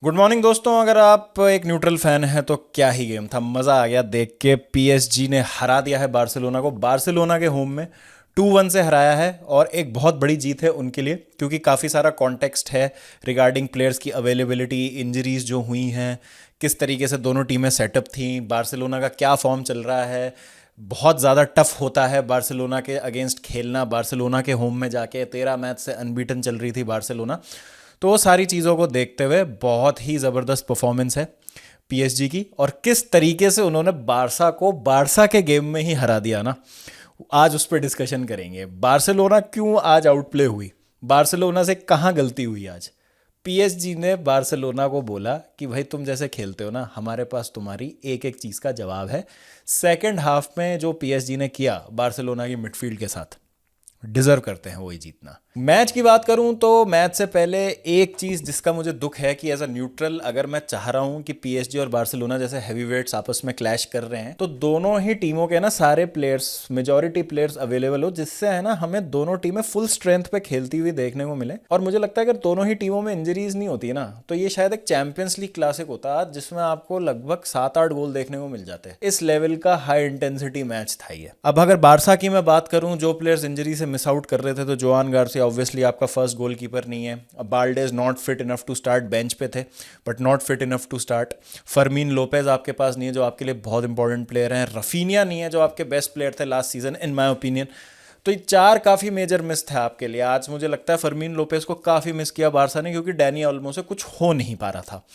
Good morning दोस्तों। अगर आप एक न्यूट्रल फैन हैं तो क्या ही गेम था, मज़ा आ गया देख के। पीएसजी ने हरा दिया है बार्सिलोना को, बार्सिलोना के होम में 2-1 से हराया है। और एक बहुत बड़ी जीत है उनके लिए, क्योंकि काफ़ी सारा कॉन्टेक्स्ट है रिगार्डिंग प्लेयर्स की अवेलेबिलिटी, इंजरीज जो हुई हैं, किस तरीके से दोनों टीमें सेटअप थी, बार्सिलोना का क्या फॉर्म चल रहा है। बहुत ज़्यादा टफ होता है बार्सिलोना के अगेंस्ट खेलना। बार्सिलोना के होम में जाके 13 मैच से अनबीटन चल रही थी बार्सिलोना। तो वो सारी चीज़ों को देखते हुए बहुत ही ज़बरदस्त परफॉर्मेंस है पीएसजी की। और किस तरीके से उन्होंने बारसा को बारसा के गेम में ही हरा दिया ना, आज उस पर डिस्कशन करेंगे। बार्सिलोना क्यों आज आउटप्ले हुई, बार्सिलोना से कहाँ गलती हुई आज। पीएसजी ने बार्सिलोना को बोला कि भाई तुम जैसे खेलते हो ना, हमारे पास तुम्हारी एक एक चीज़ का जवाब है। सेकंड हाफ में जो पीएसजी ने किया बार्सिलोना की मिडफील्ड के साथ, डिजर्व करते हैं वही जीतना। मैच की बात करूं तो मैच से पहले एक चीज़ जिसका मुझे दुख है कि एज अ न्यूट्रल, अगर मैं चाह रहा हूं कि पीएसजी और बार्सिलोना जैसे हैवीवेट्स आपस में क्लैश कर रहे हैं, तो दोनों ही टीमों के ना सारे प्लेयर्स, मेजॉरिटी प्लेयर्स अवेलेबल हो, जिससे है ना हमें दोनों टीमें फुल स्ट्रेंथ पे खेलती हुई देखने को मिले। और मुझे लगता है अगर दोनों ही टीमों में इंजरीज नहीं होती ना, तो ये शायद एक चैंपियंस लीग क्लासिक होता जिसमें आपको लगभग 7-8 गोल देखने को मिल जाते हैं। इस लेवल का हाई इंटेंसिटी मैच था ये। अब अगर बारसा की मैं बात करूं, जो प्लेयर्स इंजरी से मिस आउट कर रहे थे, तो जोआन गार्सिया ऑब्वियसली आपका फर्स्ट गोलकीपर नहीं है। अब Balde's not fit enough to start, bench पे थे but not fit enough to start. Fermin Lopez आपके पास नहीं है, जो आपके लिए बहुत इंपॉर्टेंट प्लेयर हैं। रफीनिया नहीं है, जो आपके बेस्ट प्लेयर थे last season in my opinion. तो ये चार काफ़ी मेजर मिस थे आपके लिए। आज मुझे लगता है फर्मीन लोपेज को काफ़ी मिस किया बारसा ने, क्योंकि डैनी ऑल्मो से कुछ हो नहीं पा रहा था।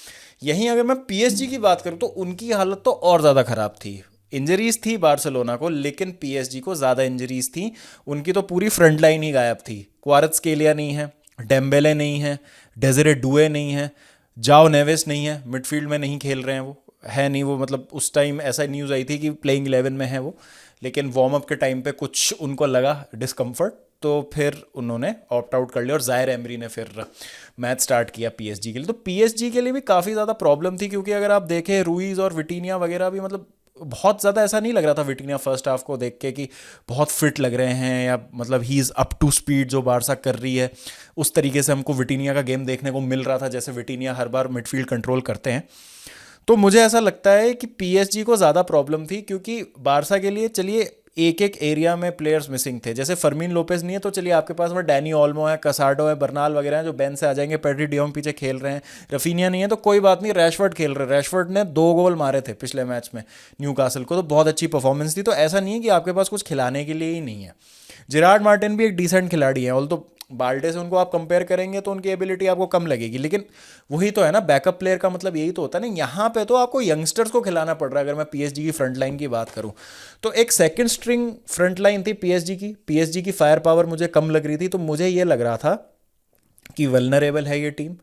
यहीं अगर मैं पीएसजी की बात करूं तो उनकी हालत तो और ज़्यादा ख़राब थी। इंजरीज थी बार्सिलोना को, लेकिन पीएसजी को ज़्यादा इंजरीज थी। उनकी तो पूरी फ्रंट लाइन ही गायब थी। क्वारत्स्केलिया नहीं है, डेम्बेले नहीं है, डेजरे डुए नहीं है, जाओ नेवेस नहीं है, मिडफील्ड में नहीं खेल रहे हैं वो, है नहीं वो। मतलब उस टाइम ऐसा न्यूज़ आई थी कि प्लेइंग 11 में है वो, लेकिन वार्म अप के टाइम पे कुछ उनको लगा डिस्कम्फर्ट, तो फिर उन्होंने ऑप्ट आउट कर लिया और जायर एमरी ने फिर मैच स्टार्ट किया पीएसजी के लिए। तो पीएसजी के लिए भी काफ़ी ज़्यादा प्रॉब्लम थी, क्योंकि अगर आप देखें रूइज और विटीनिया वगैरह भी, मतलब बहुत ज़्यादा ऐसा नहीं लग रहा था विटीनिया फर्स्ट हाफ को देख के कि बहुत फिट लग रहे हैं, या मतलब ही इज़ अप टू स्पीड जो बारसा कर रही है उस तरीके से हमको विटीनिया का गेम देखने को मिल रहा था, जैसे विटीनिया हर बार मिडफील्ड कंट्रोल करते हैं। तो मुझे ऐसा लगता है कि पीएसजी को ज़्यादा प्रॉब्लम थी, क्योंकि बारसा के लिए चलिए एक एक एरिया में प्लेयर्स मिसिंग थे। जैसे फर्मीन लोपेज नहीं है, तो चलिए आपके पास वो डैनी ऑल्मो है, कसाडो है, बर्नाल वगैरह हैं जो बेंच से आ जाएंगे, पेड्री डियोंग पीछे खेल रहे हैं। रफीनिया नहीं है तो कोई बात नहीं, रैशफर्ड खेल रहे हैं। रैशफर्ड ने 2 गोल मारे थे पिछले मैच में न्यूकासल को, तो बहुत अच्छी परफॉर्मेंस थी। तो ऐसा नहीं है कि आपके पास कुछ खिलाने के लिए ही नहीं है। जिरार्ड मार्टिन भी एक डिसेंट खिलाड़ी है, ऑल तो बाल्डे से उनको आप कंपेयर करेंगे तो उनकी एबिलिटी आपको कम लगेगी, लेकिन वही तो है ना, बैकअप प्लेयर का मतलब यही तो होता है ना। यहाँ पे तो आपको यंगस्टर्स को खिलाना पड़ रहा है। अगर मैं पीएसजी की फ्रंट लाइन की बात करूँ, तो एक सेकंड स्ट्रिंग फ्रंट लाइन थी पीएसजी की फायर पावर मुझे कम लग रही थी। तो मुझे ये लग रहा था कि वल्नरेबल है ये टीम,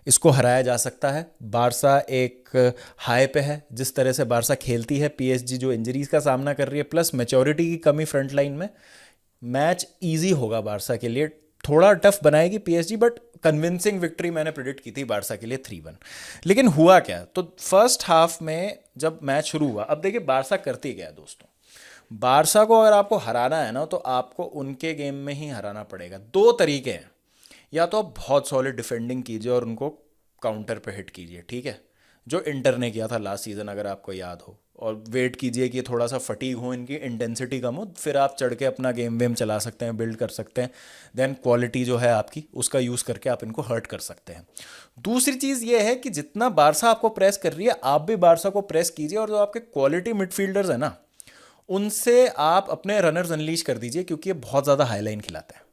इसको हराया जा सकता है। बारसा एक हाई पे है, जिस तरह से बारसा खेलती है, पीएसजी जो इंजरीज का सामना कर रही है, प्लस मैच्योरिटी की कमी फ्रंट लाइन में, मैच इजी होगा बारसा के लिए। थोड़ा टफ बनाएगी पीएसजी, बट कन्विंसिंग विक्ट्री मैंने प्रिडिक्ट की थी बारसा के लिए 3-1। लेकिन हुआ क्या, तो फर्स्ट हाफ में जब मैच शुरू हुआ, अब देखिए बारसा करती क्या है दोस्तों। बारसा को अगर आपको हराना है ना, तो आपको उनके गेम में ही हराना पड़ेगा। दो तरीके हैं, या तो आप बहुत सॉलिड डिफेंडिंग कीजिए और उनको काउंटर पे हिट कीजिए, ठीक है, जो इंटर ने किया था लास्ट सीजन अगर आपको याद हो। और वेट कीजिए कि थोड़ा सा फटीग हो, इनकी इंटेंसिटी कम हो, फिर आप चढ़ के अपना गेम वेम चला सकते हैं, बिल्ड कर सकते हैं। देन क्वालिटी जो है आपकी, उसका यूज़ करके आप इनको हर्ट कर सकते हैं। दूसरी चीज़ ये है कि जितना बारसा आपको प्रेस कर रही है, आप भी बारसा को प्रेस कीजिए, और जो आपके क्वालिटी मिडफील्डर्स हैं ना, उनसे आप अपने रनर्स अनलीश कर दीजिए, क्योंकि ये बहुत ज़्यादा हाई लाइन खिलाते हैं।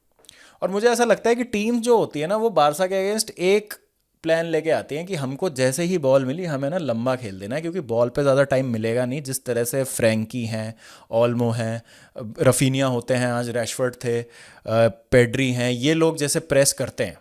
और मुझे ऐसा लगता है कि टीम जो होती है ना, वो बारसा के अगेंस्ट एक प्लान लेके आती हैं कि हमको जैसे ही बॉल मिली हमें ना लंबा खेल देना है, क्योंकि बॉल पे ज़्यादा टाइम मिलेगा नहीं। जिस तरह से फ्रैंकी हैं, ऑल्मो हैं, रफीनिया होते हैं, आज रैशफर्ड थे, पेड्री हैं, ये लोग जैसे प्रेस करते हैं,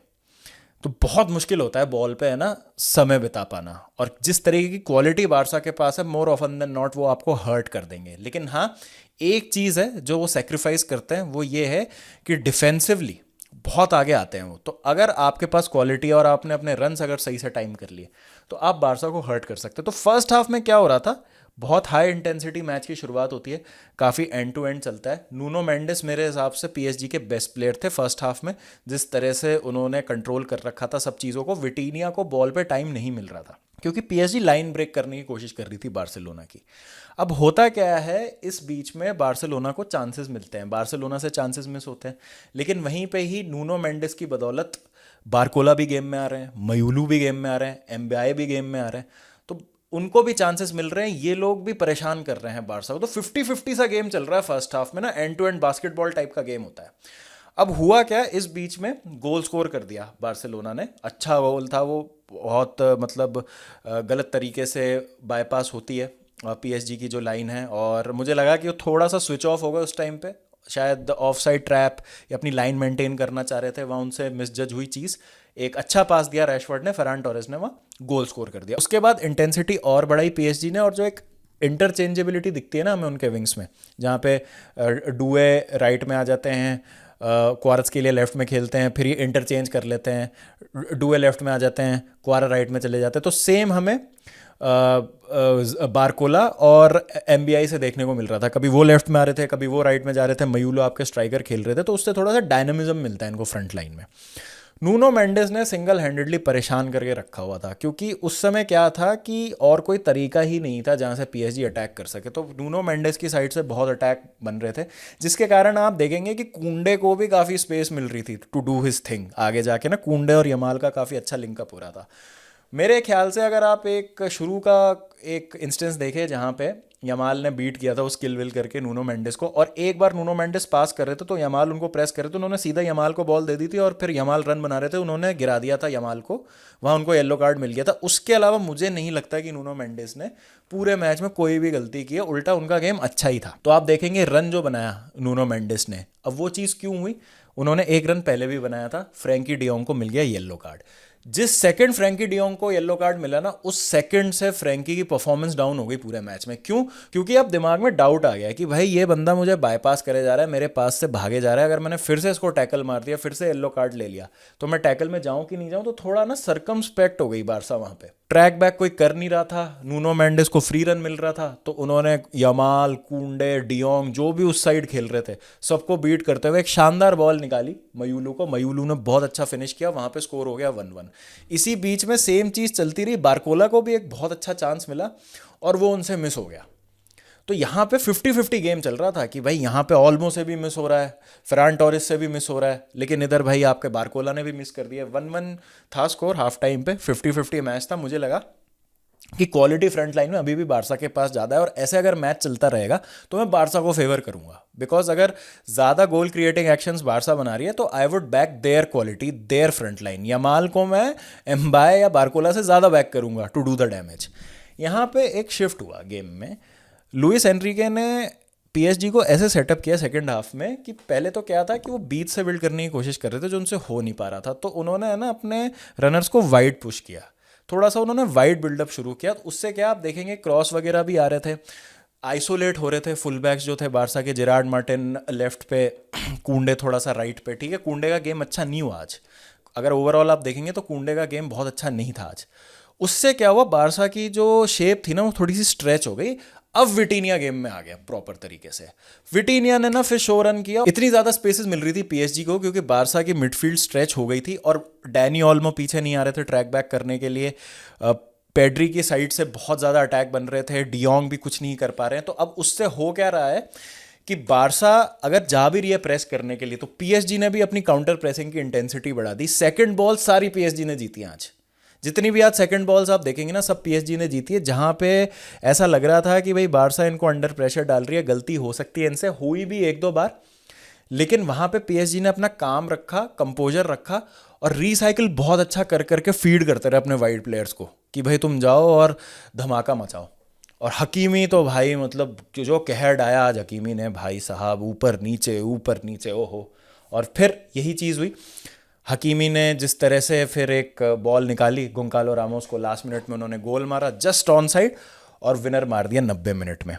तो बहुत मुश्किल होता है बॉल पे है ना समय बिता पाना। और जिस तरीके की क्वालिटी बारसा के पास है, मोर ऑफन देन नॉट वो आपको हर्ट कर देंगे। लेकिन हाँ, एक चीज़ है जो वो सेक्रीफाइस करते हैं, वो ये है कि डिफेंसिवली बहुत आगे आते हैं वो। तो अगर आपके पास क्वालिटी है और आपने अपने रन्स अगर सही से टाइम कर लिए तो आप बारसा को हर्ट कर सकते हो। तो फर्स्ट हाफ में क्या हो रहा था, बहुत हाई इंटेंसिटी मैच की शुरुआत होती है, काफ़ी एंड टू एंड चलता है। नूनो मेंडिस मेरे हिसाब से पीएसजी के बेस्ट प्लेयर थे फर्स्ट हाफ में, जिस तरह से उन्होंने कंट्रोल कर रखा था सब चीज़ों को। विटीनिया को बॉल पे टाइम नहीं मिल रहा था क्योंकि पीएसजी लाइन ब्रेक करने की कोशिश कर रही थी बार्सिलोना की। अब होता क्या है, इस बीच में बार्सिलोना को चांसेस मिलते हैं, बार्सिलोना से चांसेस मिस होते हैं, लेकिन वहीं पे ही नूनो मेंडिस की बदौलत बारकोला भी गेम में आ रहे हैं, मयूलू भी गेम में आ रहे हैं, एम्बियाए भी गेम में आ रहे हैं, तो उनको भी चांसेस मिल रहे हैं। ये लोग भी परेशान कर रहे हैं बारसा को। तो 50-50 सा गेम चल रहा है फर्स्ट हाफ में ना, end to end basketball type का गेम होता है। अब हुआ क्या, इस बीच में गोल स्कोर कर दिया बार्सिलोना ने, अच्छा गोल था वो, बहुत मतलब गलत तरीके से बाईपास होती है पीएसजी की जो लाइन है, और मुझे लगा कि वो थोड़ा सा स्विच ऑफ होगा उस टाइम पे, शायद ऑफ साइड ट्रैप या अपनी लाइन मेंटेन करना चाह रहे थे, वहाँ उनसे मिसजज हुई चीज़। एक अच्छा पास दिया रैशफोर्ड ने, फरान टोरेस ने वहाँ गोल स्कोर कर दिया। उसके बाद इंटेंसिटी और बढ़ाई पीएसजी ने, और जो एक इंटरचेंजेबिलिटी दिखती है ना हमें उनके विंग्स में, जहाँ पे डुए राइट में आ जाते हैं, क्वारस के लिए लेफ्ट में खेलते हैं, फिर ये इंटरचेंज कर लेते हैं, डुए लेफ्ट में आ जाते हैं, क्वारा राइट में चले जाते हैं। तो सेम हमें बारकोला और एमबीआई से देखने को मिल रहा था, कभी वो लेफ्ट में आ रहे थे, कभी वो राइट में जा रहे थे, मयूलो आपके स्ट्राइकर खेल रहे थे, तो उससे थोड़ा सा डायनामिज्म मिलता है इनको फ्रंट लाइन में। नूनो मेंडेस ने सिंगल हैंडेडली परेशान करके रखा हुआ था, क्योंकि उस समय क्या था कि और कोई तरीका ही नहीं था जहाँ से पीएसजी अटैक कर सके। तो नूनो मेंडेस की साइड से बहुत अटैक बन रहे थे, जिसके कारण आप देखेंगे कि कुंडे को भी काफ़ी स्पेस मिल रही थी टू डू हिज थिंग। आगे जाके ना कुंडे और यमाल का काफ़ी अच्छा लिंकअप हो रहा था। मेरे ख्याल से अगर आप एक शुरू का एक इंस्टेंस देखें जहाँ पे यमाल ने बीट किया था उस किल विल करके नूनो मेंडिस को, और एक बार नूनो मेंडिस पास कर रहे थे तो यमाल उनको प्रेस कर रहे थे, उन्होंने सीधा यमाल को बॉल दे दी थी, और फिर यमाल रन बना रहे थे, उन्होंने गिरा दिया था यमाल को, वहाँ उनको येलो कार्ड मिल गया था। उसके अलावा मुझे नहीं लगता कि नूनो मेंडिस ने पूरे मैच में कोई भी गलती की है, उल्टा उनका गेम अच्छा ही था। तो आप देखेंगे रन जो बनाया नूनो मेंडिस ने, अब वो चीज़ क्यों हुई, उन्होंने एक रन पहले भी बनाया था, फ्रैंकी डियोंग को मिल गया येलो कार्ड। जिस सेकंड फ्रैंकी डियोंग को येलो कार्ड मिला ना, उस सेकंड से फ्रैंकी की परफॉर्मेंस डाउन हो गई पूरे मैच में। क्यों? क्योंकि अब दिमाग में डाउट आ गया कि भाई ये बंदा मुझे बाईपास करे जा रहा है, मेरे पास से भागे जा रहा है, अगर मैंने फिर से इसको टैकल मार दिया, फिर से येलो कार्ड ले लिया, तो मैं टैकल में जाऊं कि नहीं जाऊं। तो थोड़ा ना सरकमस्पेक्ट हो गई बारसा वहां पे, ट्रैक बैक कोई कर नहीं रहा था, नूनो मेंडिस को फ्री रन मिल रहा था, तो उन्होंने यमाल, कुंडे, डियोंग जो भी उस साइड खेल रहे थे सबको बीट करते हुए एक शानदार बॉल निकाली मयूलू को, मयूलू ने बहुत अच्छा फिनिश किया, वहां पे स्कोर हो गया 1-1। इसी बीच में सेम चीज़ चलती रही, बारकोला को भी एक बहुत अच्छा चांस मिला और वो उनसे मिस हो गया। तो यहाँ पे 50-50 गेम चल रहा था कि भाई यहाँ पे ऑल्मो से भी मिस हो रहा है, फरान टोरिस से भी मिस हो रहा है, लेकिन इधर भाई आपके बारकोला ने भी मिस कर दिया। 1-1 था स्कोर हाफ टाइम पे, 50-50 मैच था। मुझे लगा कि क्वालिटी फ्रंट लाइन में अभी भी बारसा के पास ज़्यादा है, और ऐसे अगर मैच चलता रहेगा तो मैं बारसा को फेवर करूंगा, बिकॉज अगर ज़्यादा गोल क्रिएटिंग एक्शंस बारसा बना रही है तो I would back their quality, their front line. Yamal को मैं एम्बाए या बारकोला से ज़्यादा बैक करूंगा टू डू द डैमेज। यहाँ पे एक शिफ्ट हुआ गेम में, लुइस एनरिके ने पीएसजी को ऐसे सेटअप किया सेकंड हाफ में कि पहले तो क्या था कि वो बीच से बिल्ड करने की कोशिश कर रहे थे जो उनसे हो नहीं पा रहा था, तो उन्होंने है ना अपने रनर्स को वाइड पुश किया, थोड़ा सा उन्होंने वाइड बिल्डअप शुरू किया। तो उससे क्या आप देखेंगे क्रॉस वगैरह भी आ रहे थे, आइसोलेट हो रहे थे फुल बैक्स जो थे बारसा के, जेरार्ड मार्टिन लेफ्ट पे, कुंडे थोड़ा सा राइट पे। ठीक है, कुंडे का गेम अच्छा नहीं हुआ आज, अगर ओवरऑल आप देखेंगे तो कुंडे का गेम बहुत अच्छा नहीं था आज। उससे क्या हुआ, बारसा की जो शेप थी ना वो थोड़ी सी स्ट्रेच हो गई। अब विटीनिया गेम में आ गया प्रॉपर तरीके से, विटीनिया ने ना फिर शो रन किया, इतनी ज़्यादा स्पेसेस मिल रही थी पीएसजी को क्योंकि बारसा की मिडफील्ड स्ट्रेच हो गई थी, और डैनी ऑल्मो पीछे नहीं आ रहे थे ट्रैक बैक करने के लिए, पेड्री की साइड से बहुत ज़्यादा अटैक बन रहे थे, डियोंग भी कुछ नहीं कर पा रहे हैं। तो अब उससे हो क्या रहा है कि बारसा अगर जा भी रही है प्रेस करने के लिए तो पीएसजी ने भी अपनी काउंटर प्रेसिंग की इंटेंसिटी बढ़ा दी। सेकंड बॉल सारी पीएसजी ने जीती आज, जितनी भी आज सेकंड बॉल्स आप देखेंगे ना सब पीएसजी ने जीती है। जहां पे ऐसा लग रहा था कि भाई बारसा इनको अंडर प्रेशर डाल रही है, गलती हो सकती है इनसे, हुई भी एक दो बार, लेकिन वहां पे पीएसजी ने अपना काम रखा, कंपोजर रखा, और रिसाइकिल बहुत अच्छा कर करके फीड करते रहे अपने वाइड प्लेयर्स को कि भाई तुम जाओ और धमाका मचाओ। और हकीमी तो भाई मतलब जो कहर डाया आज हकीमी ने, भाई साहब ऊपर नीचे ओहो। और फिर यही चीज़ हुई, हकीमी ने जिस तरह से फिर एक बॉल निकाली गोंकालो रामोस को, लास्ट मिनट में उन्होंने गोल मारा जस्ट ऑन साइड और विनर मार दिया 90 मिनट में।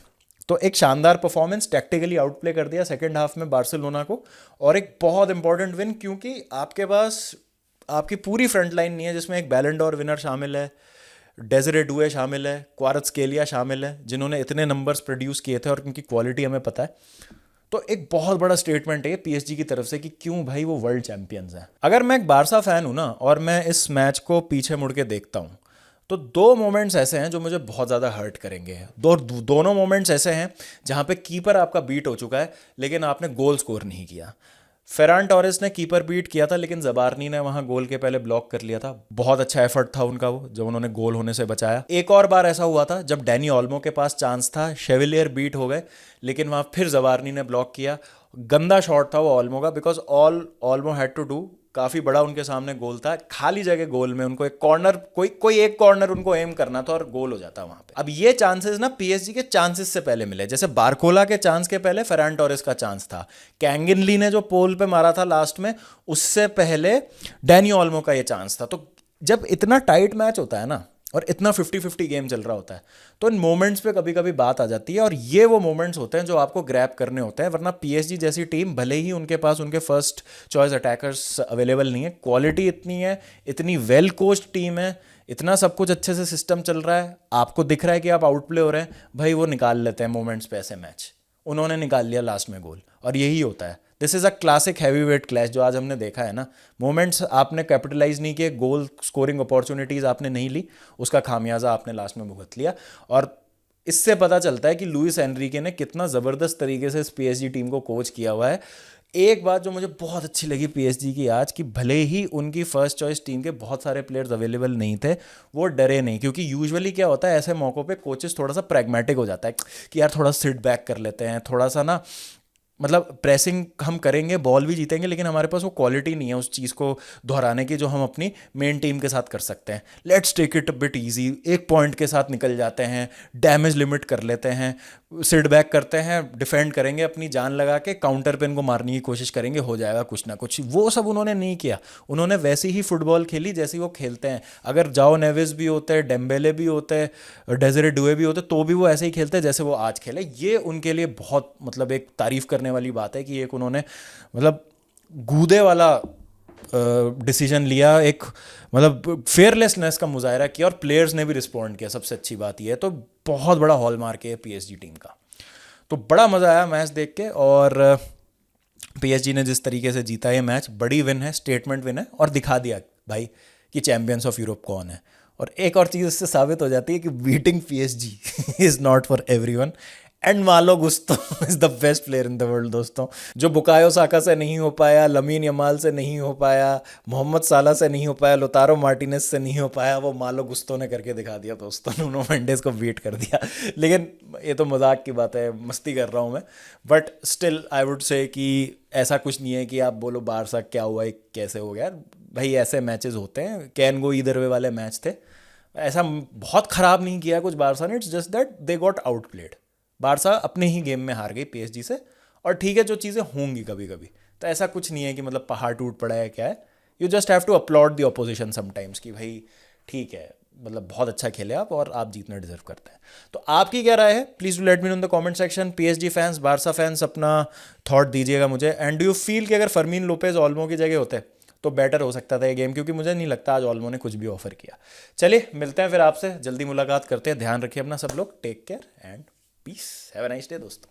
तो एक शानदार परफॉर्मेंस, टैक्टिकली आउटप्ले कर दिया सेकंड हाफ में बार्सिलोना को, और एक बहुत इंपॉर्टेंट विन, क्योंकि आपके पास आपकी पूरी फ्रंट लाइन नहीं है जिसमें एक बैलन डोर विनर शामिल है, डेजरे डुए शामिल है, क्वारत्स्केलिया शामिल है, जिन्होंने इतने नंबर्स प्रोड्यूस किए थे और उनकी क्वालिटी हमें पता है। तो एक बहुत बड़ा स्टेटमेंट है पीएसजी की तरफ से कि क्यों भाई वो वर्ल्ड चैंपियंस हैं। अगर मैं एक बारसा फैन हूं ना और मैं इस मैच को पीछे मुड़ के देखता हूं, तो दो मोमेंट्स ऐसे हैं जो मुझे बहुत ज़्यादा हर्ट करेंगे। दोनों मोमेंट्स ऐसे हैं जहां पे कीपर आपका बीट हो चुका है लेकिन आपने गोल स्कोर नहीं किया। फेरान टोरेस ने कीपर बीट किया था लेकिन जबारनी ने वहां गोल के पहले ब्लॉक कर लिया था। बहुत अच्छा एफर्ट था उनका वो, जब उन्होंने गोल होने से बचाया। एक और बार ऐसा हुआ था जब डैनी ऑल्मो के पास चांस था, शेविलियर बीट हो गए लेकिन वहां फिर जबारनी ने ब्लॉक किया। गंदा शॉट था वो ऑल्मो का, because Olmo had to do, काफी बड़ा उनके सामने गोल था, खाली जगह गोल में उनको एक कॉर्नर, कोई एक कॉर्नर उनको एम करना था और गोल हो जाता वहां पे। अब ये चांसेस ना पीएसजी के चांसेस से पहले मिले, जैसे बारकोला के चांस के पहले फेरान टोरेस का चांस था, कैंगिनली ने जो पोल पे मारा था लास्ट में उससे पहले डैनी ऑल्मो का ये चांस था। तो जब इतना टाइट मैच होता है ना और इतना 50-50 गेम चल रहा होता है तो इन मोमेंट्स पे कभी कभी बात आ जाती है, और ये वो मोमेंट्स होते हैं जो आपको ग्रैब करने होते हैं। वरना पीएसजी जैसी टीम, भले ही उनके पास उनके फर्स्ट चॉइस अटैकर्स अवेलेबल नहीं है, क्वालिटी इतनी है, इतनी वेल कोच्ड टीम है, इतना सब कुछ अच्छे से सिस्टम चल रहा है, आपको दिख रहा है कि आप आउटप्ले हो रहे हैं, भाई वो निकाल लेते हैं मोमेंट्स पे ऐसे मैच। उन्होंने निकाल लिया लास्ट में गोल, और यही होता है। This is a classic heavy weight clash जो आज हमने देखा है ना। मोमेंट्स आपने कैपिटलाइज नहीं किए, गोल स्कोरिंग अपॉर्चुनिटीज़ आपने नहीं ली, उसका खामियाजा आपने लास्ट में भुगत लिया। और इससे पता चलता है कि लुइस एनरिके ने कितना ज़बरदस्त तरीके से इस पीएसजी टीम को कोच किया हुआ है। एक बात जो मुझे बहुत अच्छी लगी पीएसजी की आज, कि भले ही उनकी फर्स्ट चॉइस टीम के बहुत सारे प्लेयर्स अवेलेबल नहीं थे, वो डरे नहीं। क्योंकि यूजुअली क्या होता है ऐसे मौक़ों पे, कोचेस थोड़ा सा प्रैग्मेटिक हो जाता है कि यार थोड़ा सिट बैक कर लेते हैं, थोड़ा सा ना, मतलब प्रेसिंग हम करेंगे, बॉल भी जीतेंगे, लेकिन हमारे पास वो क्वालिटी नहीं है उस चीज़ को दोहराने की जो हम अपनी मेन टीम के साथ कर सकते हैं। Let's take it a bit easy, एक पॉइंट के साथ निकल जाते हैं, डैमेज लिमिट कर लेते हैं, सिट बैक करते हैं, डिफेंड करेंगे, अपनी जान लगा के काउंटर पे इनको मारने की कोशिश करेंगे, हो जाएगा कुछ ना कुछ। वो सब उन्होंने नहीं किया, उन्होंने वैसी ही फुटबॉल खेली जैसी वो खेलते हैं। अगर जाओ नेविस भी होते, डेम्बेले भी होते, डेजरे डुए भी होते, तो भी वो ऐसे ही खेलते जैसे वो आज खेले। ये उनके लिए बहुत मतलब एक तारीफ करने वाली बात है कि एक उन्होंने मतलब गूदे वाला डिसीजन लिया, एक मतलब फेयरलेसनेस का मुजाहरा किया, और प्लेयर्स ने भी रिस्पॉन्ड किया। सबसे अच्छी बात यह है, तो बहुत बड़ा हॉलमार्क है पीएसजी टीम का। तो बड़ा मज़ा आया मैच देख के, और पीएसजी ने जिस तरीके से जीता ये मैच, बड़ी विन है, स्टेटमेंट विन है, और दिखा दिया भाई कि चैंपियंस ऑफ यूरोप कौन है। और एक और चीज़ इससे साबित हो जाती है कि beating PSG is not for everyone, and Malo Gusto is the best player in the world दोस्तों। जो बुकायो साका से नहीं हो पाया, लमीन यमाल से नहीं हो पाया, मोहम्मद साला से नहीं हो पाया, लोतारो मार्टिनेज से नहीं हो पाया, वो मालो गुस्तो ने करके दिखा दिया दोस्तों। नुनो मेंडेस को बीट कर दिया। लेकिन ये तो मजाक की बात है, मस्ती कर रहा हूँ मैं, but still I would say कि ऐसा कुछ नहीं है कि आप बोलो बारसा क्या हुआ, कैसे हो गया। भाई ऐसे मैचेस होते हैं, कैन गो ईदर वे वाले मैच थे। ऐसा बहुत ख़राब नहीं किया कुछ बारसा ने, it's just that they got out played. Barça अपने ही गेम में हार गई पीएसजी से, और ठीक है जो चीज़ें होंगी कभी कभी, तो ऐसा कुछ नहीं है कि मतलब पहाड़ टूट पड़ा है क्या है। You just have to upload the opposition sometimes कि भाई ठीक है, मतलब बहुत अच्छा खेले आप और आप जीतना डिजर्व करते हैं। तो आपकी क्या राय है, please do let me know in the comment section. PSG fans, Barca fans, अपना थॉट दीजिएगा मुझे। एंड डू यू फील कि अगर फर्मीन लोपेज ऑल्मो की जगह होते तो बेटर हो सकता था ये गेम, क्योंकि मुझे नहीं लगता आज ऑल्मो ने कुछ भी ऑफर किया। चलिए मिलते हैं फिर आपसे, जल्दी मुलाकात करते हैं। ध्यान रखिए अपना सब लोग, take care and peace, have a nice day दोस्तों।